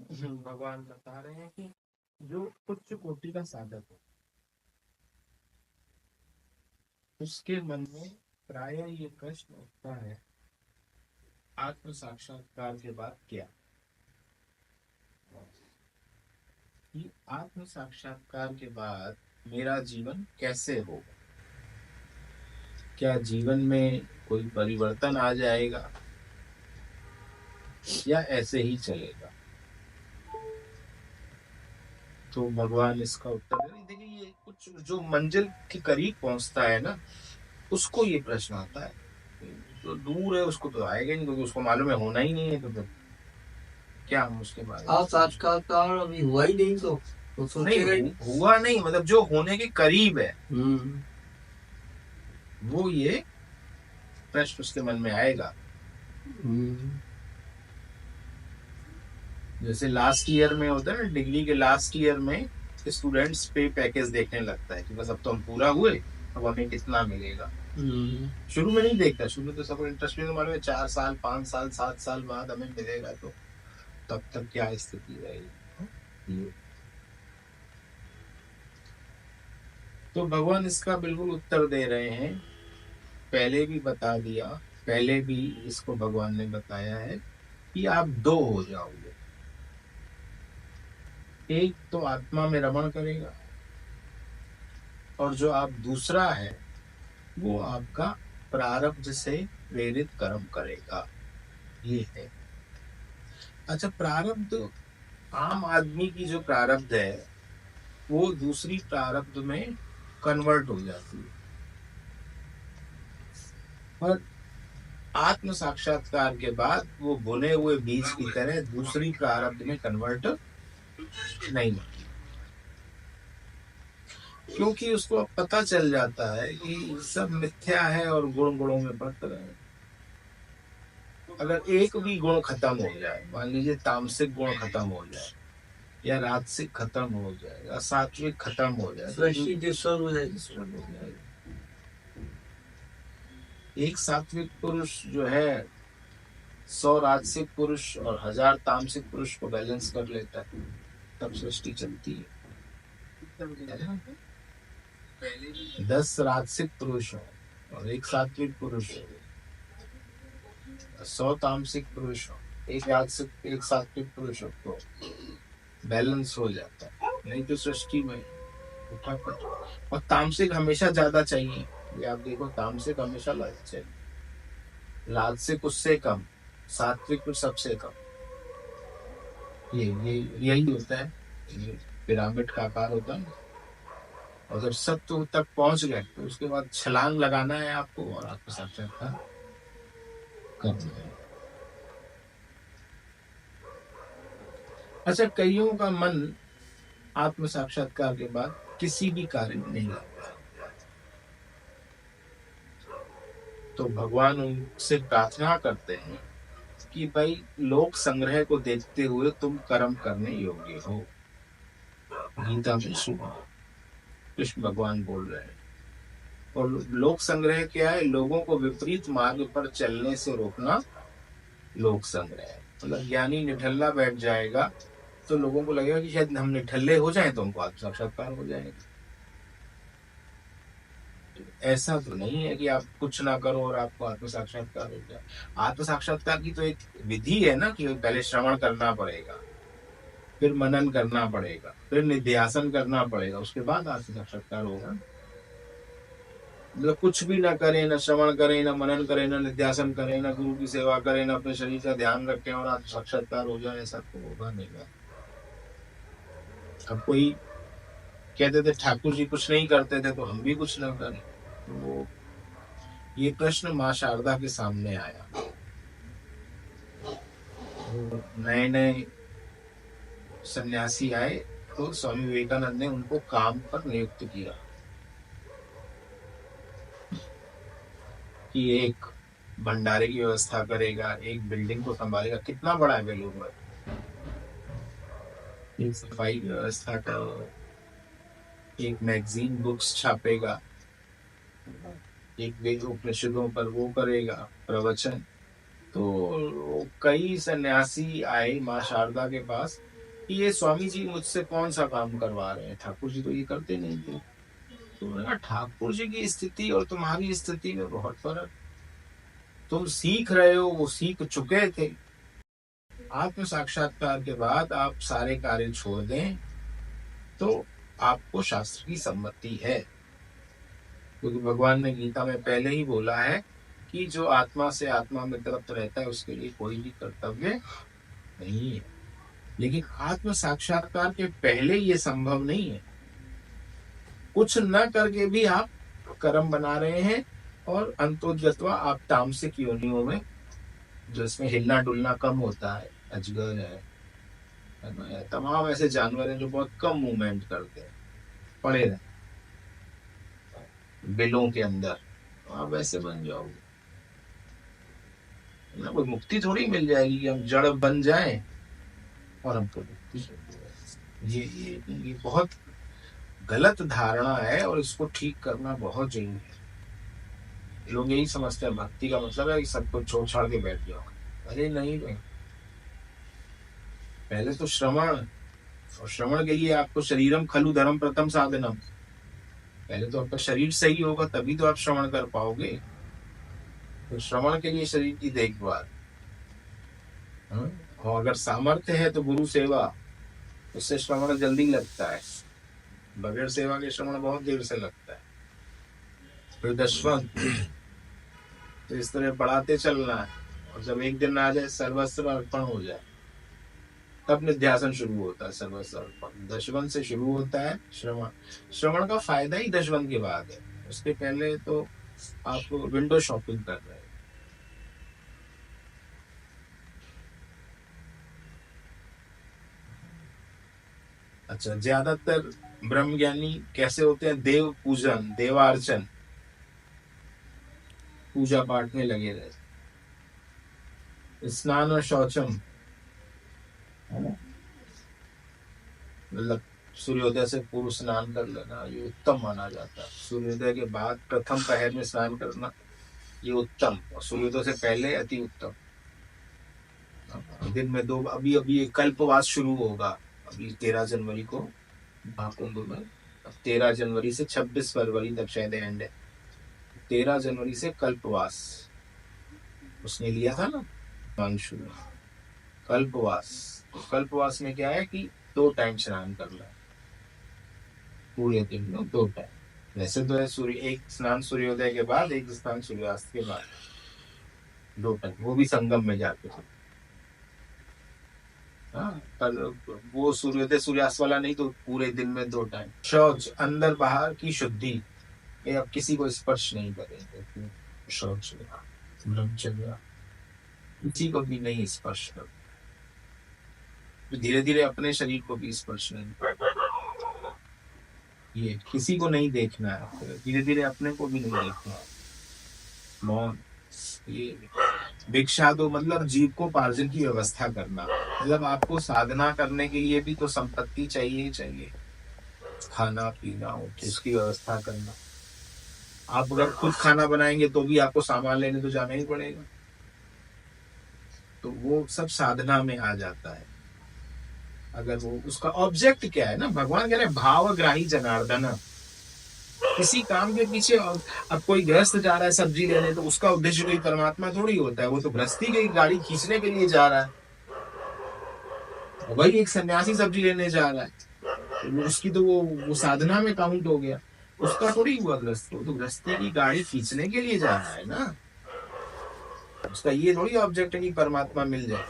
भगवान बता रहे हैं कि जो उच्च कोटि का साधक है उसके मन में प्राय ये प्रश्न उठता है, आत्म साक्षात्कार के बाद क्या? कि आत्म साक्षात्कार के बाद मेरा जीवन कैसे होगा? क्या जीवन में कोई परिवर्तन आ जाएगा या ऐसे ही चलेगा? तो भगवान इसका उत्तर दे रहे हैं। देखिए, ये कुछ जो मंजिल के करीब पहुंचता है ना, उसको ये प्रश्न आता है। जो दूर है उसको तो आएगा ही नहीं, क्योंकि उसको मालूम है होना ही नहीं है, तो क्या हम उसके बारे में साक्षात्कार अभी हुआ ही नहीं तो सोचेगा नहीं हुआ नहीं, मतलब जो होने के करीब है वो ये प्रश्न उसके मन में आएगा। जैसे लास्ट ईयर में होता है ना, डिग्री के लास्ट ईयर में स्टूडेंट्स पे पैकेज देखने लगता है कि बस अब तो हम पूरा हुए, अब हमें कितना मिलेगा। शुरू में नहीं देखता, शुरू में तो सबको इंटरेस्ट में मालूम है 4 साल 5 साल 7 साल बाद हमें मिलेगा, तो तब तक क्या स्थिति रहेगी। तो भगवान इसका बिल्कुल उत्तर दे रहे हैं। पहले भी बता दिया, पहले भी इसको भगवान ने बताया है कि आप दो हो जाओगे। एक तो आत्मा में रमण करेगा और जो आप दूसरा है वो आपका प्रारब्ध से प्रेरित कर्म करेगा। ये है। अच्छा, प्रारब्ध आम आदमी की जो प्रारब्ध है वो दूसरी प्रारब्ध में कन्वर्ट हो जाती है, और आत्म साक्षात्कार के बाद वो भुने हुए बीज की तरह दूसरी प्रारब्ध में कन्वर्ट नहीं होती, क्योंकि उसको अब पता चल जाता है कि सब मिथ्या है और गुण गुणों में बंट रहे हैं। अगर एक भी गुण खत्म हो जाए, मान लीजिए तामसिक गुण खत्म हो जाए या राजसिक खत्म हो जाए या सात्विक खत्म हो जाए, सृष्टि डिस्टर्ब हो जाएगी। एक सात्विक पुरुष जो है 100 राजसिक पुरुष और 1000 तामसिक पुरुष को बैलेंस कर लेता है, तब सृष्टि चलती है। 10 राजसिक पुरुष हो और एक सात्विक पुरुष हो, 100 तामसिक पुरुष हो, एक राजसिक एक सात्विक पुरुष हो, तो बैलेंस हो जाता है। नहीं तो सृष्टि में उठापट, और तामसिक हमेशा ज्यादा चाहिए। ये आप देखो, तामसिक हमेशा लालच चाहिए, राजसिक उससे कम, सात्विक सबसे कम। ये यही होता है, ये पिरामिड का आकार होता है। और जब सत्व तक पहुंच गए तो उसके बाद छलांग लगाना है आपको और आत्म साक्षात्कार करना है। अच्छा, कईयों का मन आत्म साक्षात्कार के बाद किसी भी कार्य में नहीं लगता, तो भगवान उनसे प्रार्थना करते हैं कि भाई लोक संग्रह को देखते हुए तुम कर्म करने योग्य हो। गीता में सुना कृष्ण भगवान बोल रहे हैं। और लोक संग्रह क्या है? लोगों को विपरीत मार्ग पर चलने से रोकना लोक संग्रह है। मतलब ज्ञानी निठल्ला बैठ जाएगा तो लोगों को लगेगा कि शायद हम निठल्ले हो जाएं तो हमको आत्म साक्षात्कार हो जाएगा। ऐसा तो नहीं है कि आप कुछ ना करो और आपको आत्म साक्षात्कार हो जाए। आत्म साक्षात्कार की तो एक विधि है ना, कि पहले श्रवण करना पड़ेगा, फिर मनन करना पड़ेगा, फिर निध्यासन करना पड़ेगा, उसके बाद आत्म साक्षात्कार होगा। मतलब कुछ भी ना करें, ना श्रवण करें, ना मनन करें, ना निध्यासन करें, ना गुरु की सेवा करें, ना अपने शरीर का ध्यान रखें और आत्म साक्षात्कार हो जाए, ऐसा तो होगा नहीं। अब कोई कहते थे ठाकुर जी कुछ नहीं करते थे तो हम भी कुछ ना करें, तो वो ये प्रश्न माँ शारदा के सामने आया। नए नए सन्यासी आए तो स्वामी विवेकानंद ने उनको काम पर नियुक्त किया कि एक भंडारे की व्यवस्था करेगा, एक बिल्डिंग को संभालेगा। कितना बड़ा है बेलूर मठ, एक सफाई की व्यवस्था करेगा, एक मैगजीन बुक्स छापेगा, एक वेद उपनिषदों पर वो करेगा प्रवचन। तो कई सन्यासी आए माँ शारदा के पास कि ये स्वामी जी मुझसे कौन सा काम करवा रहे हैं, ठाकुर जी तो ये करते नहीं थे। तो मैंने कहा ठाकुर जी की स्थिति और तुम्हारी स्थिति में बहुत फर्क, तुम सीख रहे हो, वो सीख चुके थे। आत्म साक्षात्कार के बाद आप सारे कार्य छोड़ दें तो आपको शास्त्र की सम्मति है, क्योंकि भगवान ने गीता में पहले ही बोला है कि जो आत्मा से आत्मा में तृप्त रहता है उसके लिए कोई भी कर्तव्य नहीं है। लेकिन आत्म साक्षात्कार के पहले ये संभव नहीं है। कुछ न करके भी आप कर्म बना रहे हैं और अंतोगत्वा आप तामसिक योनियों में, जिसमें हिलना डुलना कम होता है, अजगर है ना, तमाम ऐसे जानवर हैं जो बहुत कम मूवमेंट करते हैं, पड़े रहते बिलों के अंदर, आप वैसे बन जाओगे ना। कोई मुक्ति थोड़ी मिल जाएगी कि हम जड़ बन जाएं और हमको मुक्ति मिल जाए। ये बहुत गलत धारणा है और इसको ठीक करना बहुत जरूरी है। लोग यही समझते हैं भक्ति का मतलब है कि सबको छोड़ छाड़ के बैठ जाओ। अरे नहीं भाई, पहले तो श्रवण, और श्रवण के लिए आपको शरीरम खलु धर्म प्रथम साधनम, पहले तो आपका शरीर सही होगा तभी तो आप श्रवण कर पाओगे। तो श्रवण के लिए शरीर की देखभाल, और अगर सामर्थ्य है तो गुरु सेवा, उससे श्रवण जल्दी लगता है, बगैर सेवा के श्रवण बहुत देर से लगता है। फिर दशवंत, तो इस तरह बढ़ाते चलना है, और जब एक दिन आ जाए सर्वस्व अर्पण हो जाए तब निध्यासन शुरू होता है। सर्वस्व अर्पण दशवंत से शुरू होता है श्रवण। श्रवण का फायदा ही दशवंत के बाद है, उसके पहले तो आप विंडो शॉपिंग कर रहे हैं। अच्छा, ज्यादातर ब्रह्मज्ञानी कैसे होते हैं? देव पूजन, देवार्चन, पूजा पाठ में लगे रहते, स्नान और शौचम, मतलब सूर्योदय से पूर्व स्नान कर लेना, ये उत्तम माना जाता है। सूर्योदय के बाद प्रथम पहर में स्नान करना ये उत्तम, और सूर्योदय से पहले अति उत्तम। दिन में 2, अभी कल्पवास शुरू होगा, अभी 13 जनवरी को महाकुंभ में, 13 जनवरी से 26 फरवरी तक शायद एंड है। 13 जनवरी से कल्पवास उसने लिया था ना मानशु में, कल्पवास। तो कल्पवास में क्या है कि 2 टाइम स्नान करना है पूरे दिन में, 2 टाइम। वैसे तो है सूर्य, एक स्नान सूर्योदय के बाद, एक स्नान सूर्यास्त के बाद, 2 टाइम, वो भी संगम में जाके। हाँ, पर वो सूर्योदय सूर्यास्त वाला नहीं, तो पूरे दिन में 2 टाइम। शौच, अंदर बाहर की शुद्धि, ये अब किसी को स्पर्श नहीं करेंगे। शौच, ब्रह्मचर्य, किसी को भी नहीं स्पर्श कर, धीरे धीरे अपने शरीर को भी स्पर्श नहीं कर, ये किसी को नहीं देखना है, धीरे धीरे अपने को भी नहीं देखना है। मौन, ये भिक्षा दो, मतलब जीव को पार्जन की व्यवस्था करना, मतलब आपको साधना करने के लिए भी तो संपत्ति चाहिए चाहिए, खाना पीना इसकी व्यवस्था करना। आप अगर खुद खाना बनाएंगे तो भी आपको सामान लेने तो जाना ही पड़ेगा, तो वो सब साधना में आ जाता है। अगर वो उसका ऑब्जेक्ट क्या है ना, भगवान कह रहे भावग्राही जनार्दन। किसी काम के पीछे, अब कोई गृहस्थ जा रहा है सब्जी लेने, तो उसका उद्देश्य कोई परमात्मा थोड़ी होता है, वो तो गृहस्थी की गाड़ी खींचने के लिए जा रहा है। वही एक सन्यासी सब्जी लेने जा रहा है, तो उसकी तो वो साधना में काउंट हो गया, उसका थोड़ी हुआ गृहस्थ, वो तो गृहस्थी की गाड़ी खींचने के लिए जा रहा है ना। उसका ये थोड़ी ऑब्जेक्ट है कि परमात्मा मिल जाए,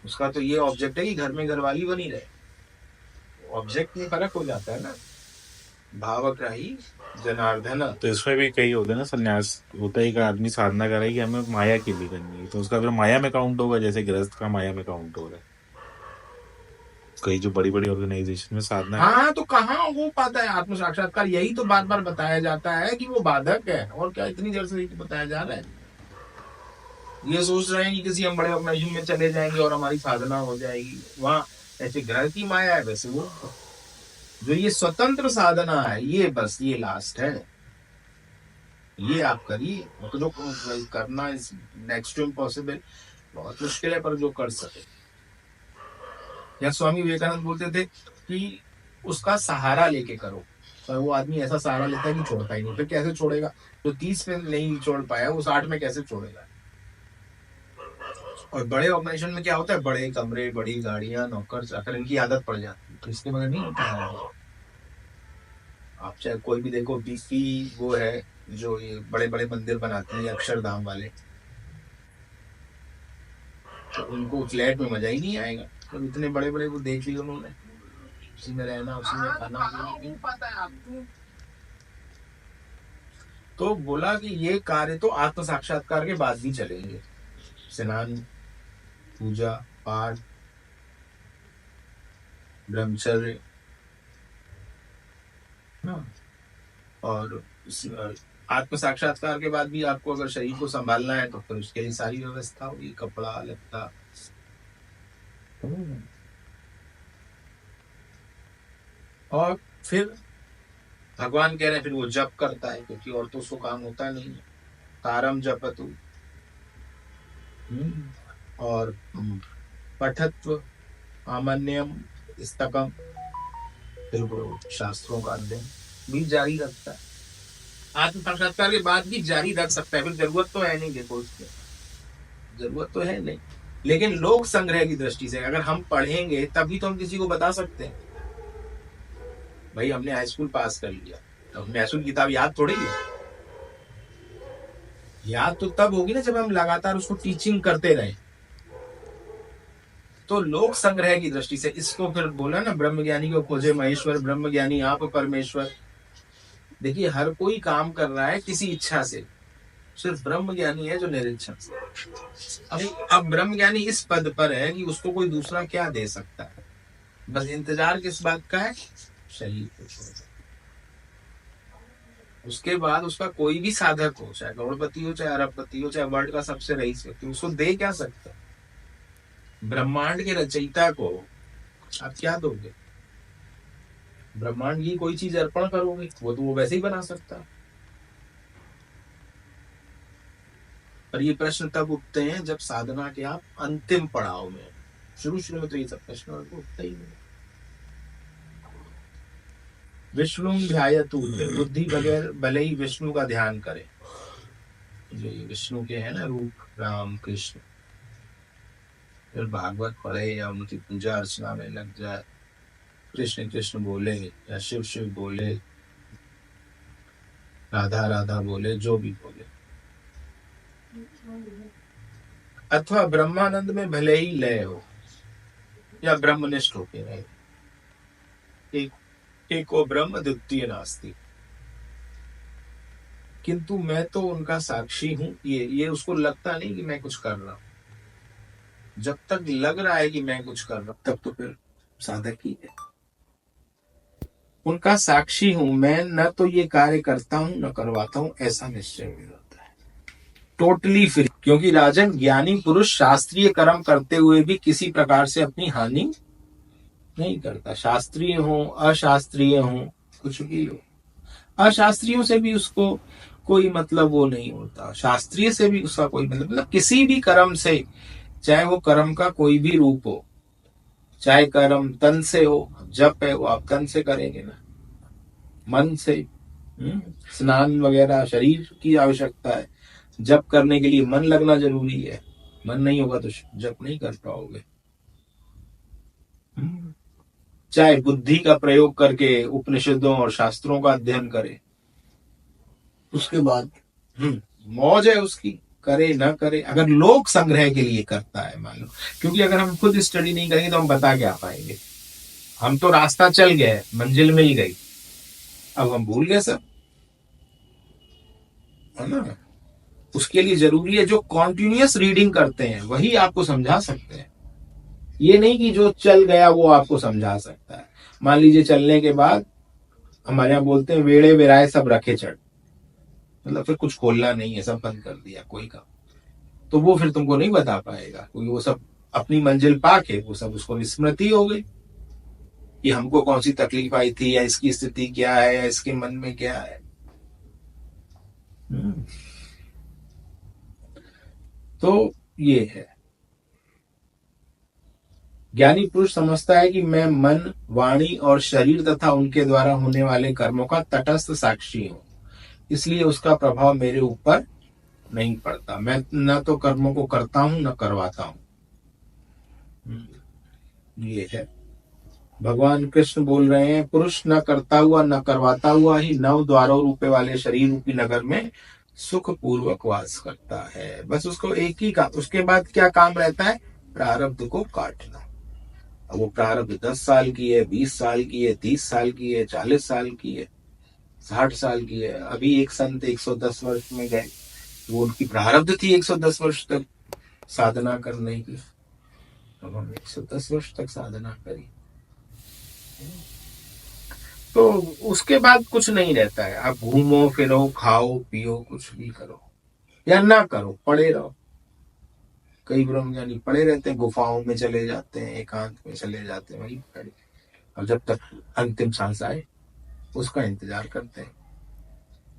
उसका तो ये ऑब्जेक्ट है कि घर में घरवाली बनी रहे। ऑब्जेक्ट में फर्क हो जाता है ना। भावग्राही जनार्दन, तो इसमें भी कई होते हैं ना, संन्यास होता है, एक आदमी साधना कर रहा है कि हमें माया के लिए करनी है, तो उसका फिर माया में काउंट होगा, जैसे गृहस्थ का माया में काउंट हो रहा है। कई जो बड़ी बड़ी ऑर्गेनाइजेशन में साधना, हाँ, तो कहाँ हो पाता है आत्म साक्षात्कार? यही तो बार बार बताया जाता है कि वो बाधक है, और क्या इतनी देर से बताया जा रहा है। ये सोच रहे हैं कि किसी हम बड़े ऑर्गेनाइजेशन में चले जाएंगे और हमारी साधना हो जाएगी, वहां ऐसे ग्रह की माया है। वैसे वो जो ये स्वतंत्र साधना है, ये बस ये लास्ट है, ये आप करिए। तो जो करना इज नेक्स्ट टू इम्पॉसिबल, बहुत मुश्किल है, पर जो कर सके या स्वामी विवेकानंद बोलते थे कि उसका सहारा लेके करो, पर वो आदमी ऐसा सहारा लेता है कि छोड़ता ही नहीं। फिर कैसे छोड़ेगा? जो 30 में नहीं छोड़ पाया वो 60 में कैसे छोड़ेगा? और बड़े ऑर्गेनाइजेशन में क्या होता है, बड़े कमरे, बड़ी गाड़ियां, नौकर चाकर, इनकी आदत पड़ जाती है, तो इसके बगैर नहीं होता है। आप चाहे कोई भी देखो, बीसी वो है जो ये बड़े बड़े मंदिर बनाते हैं अक्षरधाम वाले, तो उनको फ्लैट में मजा ही नहीं आएगा। तो इतने बड़े बड़े वो देख लिए उन्होंने, उसी में रहना, उसी में खाना। तो बोला कि ये कार्य तो आत्म साक्षात्कार के बाद भी चलेंगे। स्नान, पूजा पाठ, ब्रह्मचर्य, और आत्म साक्षात्कार के बाद भी आपको अगर शरीर को संभालना है तो फिर उसके लिए सारी व्यवस्था होगी, कपड़ा लत्ता। और फिर भगवान कह रहे हैं फिर वो जप करता है, क्योंकि और तो उसको काम होता नहीं है। कारम जपतु, और पठत्व आमन्यम स्तकम, फिर वो शास्त्रों का अध्ययन भी जारी रखता है। आत्म साक्षात्कार के बाद भी जारी रख सकता है, फिर जरूरत तो है नहीं, देखो उसकी जरूरत तो है नहीं, लेकिन लोक संग्रह की दृष्टि से अगर हम पढ़ेंगे तभी तो हम किसी को बता सकते हैं। भाई हमने हाई स्कूल पास कर लिया, तो हमने हाई स्कूल किताब याद थोड़ी है। याद तो तब होगी ना जब हम लगातार उसको टीचिंग करते रहे। तो लोक संग्रह की दृष्टि से इसको फिर बोला ना, ब्रह्म ज्ञानी को खोजे महेश्वर, ब्रह्म ज्ञानी आप परमेश्वर। देखिए हर कोई काम कर रहा है किसी इच्छा से, सिर्फ ब्रह्म ज्ञानी है जो निरीक्षण से। अब ब्रह्म ज्ञानी इस पद पर है कि उसको कोई दूसरा क्या दे सकता है, बस इंतजार किस बात का है, शरीर को छोड़। उसके बाद उसका कोई भी साधक हो, चाहे करोड़पति हो, चाहे अरबपति हो, चाहे वर्ल्ड का सबसे रईस व्यक्ति, उसको दे क्या सकता है? ब्रह्मांड के रचयिता को आप क्या दोगे? ब्रह्मांड की कोई चीज अर्पण करोगे, वो तो वो वैसे ही बना सकता है। पर ये प्रश्न तब उठते हैं जब साधना के आप अंतिम पड़ाव में। शुरू शुरू में तो ये सब प्रश्न उठते ही नहीं। विष्णु ध्यायतु, बुद्धि बगैर भले ही विष्णु का ध्यान करे, जो ये विष्णु के हैं ना रूप, राम कृष्ण, फिर भागवत पढ़े या उनकी पूजा अर्चना में लग जाए, कृष्ण कृष्ण बोले या शिव शिव बोले, राधा राधा बोले, जो भी बोले, अथवा ब्रह्मानंद में भले ही लय हो या ब्रह्मनिष्ठ होके रहे, एको ब्रह्म द्वितीय नास्ति, किंतु मैं तो उनका साक्षी हूं, ये उसको लगता नहीं कि मैं कुछ कर रहा हूं। जब तक लग रहा है कि मैं कुछ कर रहा हूं तब तो फिर साधक ही है। उनका साक्षी हूं मैं, न तो ये कार्य करता हूं न करवाता हूं, ऐसा निश्चय भी होता है। टोटली फ्री, क्योंकि राजन ज्ञानी पुरुष शास्त्रीय कर्म करते हुए भी किसी प्रकार से अपनी हानि नहीं करता। शास्त्रीय हो अशास्त्रीय हो, कुछ भी हो, अशास्त्रियों से भी उसको कोई मतलब वो नहीं होता, शास्त्रीय से भी उसका कोई मतलब किसी भी कर्म से, चाहे वो कर्म का कोई भी रूप हो, चाहे कर्म तन से हो, जप है वो आप तन से करेंगे ना, मन से। स्नान वगैरह शरीर की आवश्यकता है, जप करने के लिए मन लगना जरूरी है, मन नहीं होगा तो जप नहीं कर पाओगे। चाहे बुद्धि का प्रयोग करके उपनिषदों और शास्त्रों का अध्ययन करे, उसके बाद मौज है उसकी, करे ना करे। अगर लोक संग्रह के लिए करता है मान लो, क्योंकि अगर हम खुद स्टडी नहीं करेंगे तो हम बता क्या पाएंगे? हम तो रास्ता चल गए, मंजिल मिल गई, अब हम भूल गए सब, है ना। उसके लिए जरूरी है जो कॉन्टिन्यूअस रीडिंग करते हैं वही आपको समझा सकते हैं, ये नहीं कि जो चल गया वो आपको समझा सकता है। मान लीजिए चलने के बाद हमारे यहाँ बोलते हैं वेड़े वेराए सब रखे चढ़, मतलब फिर कुछ खोलना नहीं है, सब बंद कर दिया कोई का, तो वो फिर तुमको नहीं बता पाएगा, क्योंकि वो सब अपनी मंजिल पाके वो सब उसको विस्मृति हो गई कि हमको कौन सी तकलीफ आई थी, या इसकी स्थिति क्या है, या इसके मन में क्या है। तो ये है। ज्ञानी पुरुष समझता है कि मैं मन, वाणी और शरीर तथा उनके द्वारा होने वाले कर्मों का तटस्थ साक्षी हूं, इसलिए उसका प्रभाव मेरे ऊपर नहीं पड़ता। मैं न तो कर्मों को करता हूं न करवाता हूं। ये है भगवान कृष्ण बोल रहे हैं, पुरुष न करता हुआ न करवाता हुआ ही 9 द्वारों रूपे वाले शरीर रूपी नगर में सुख पूर्वक वास करता है। बस उसको एक ही काम, उसके बाद क्या काम रहता है? प्रारब्ध को काटना। अब वो प्रारब्ध 10 साल की है, 20 साल की है, 30 साल की है, 40 साल की है, 60 साल की है। अभी एक संत 110 वर्ष में गए, वो उनकी प्रारब्ध थी 110 वर्ष तक साधना करने की। अब हम 110 वर्ष तक साधना करी तो उसके बाद कुछ नहीं रहता है। आप घूमो फिरो, खाओ पियो, कुछ भी करो या ना करो, पड़े रहो। कई ब्रह्मज्ञानी पड़े रहते हैं, गुफाओं में चले जाते हैं, एकांत में चले जाते हैं, वही पड़े, और जब तक अंतिम सांस आए उसका इंतजार करते हैं।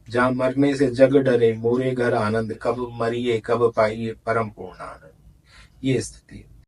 जहां मरने से जग डरे, मोरे घर आनंद, कब मरिए कब पाइए परम पूर्ण आनंद, ये स्थिति है।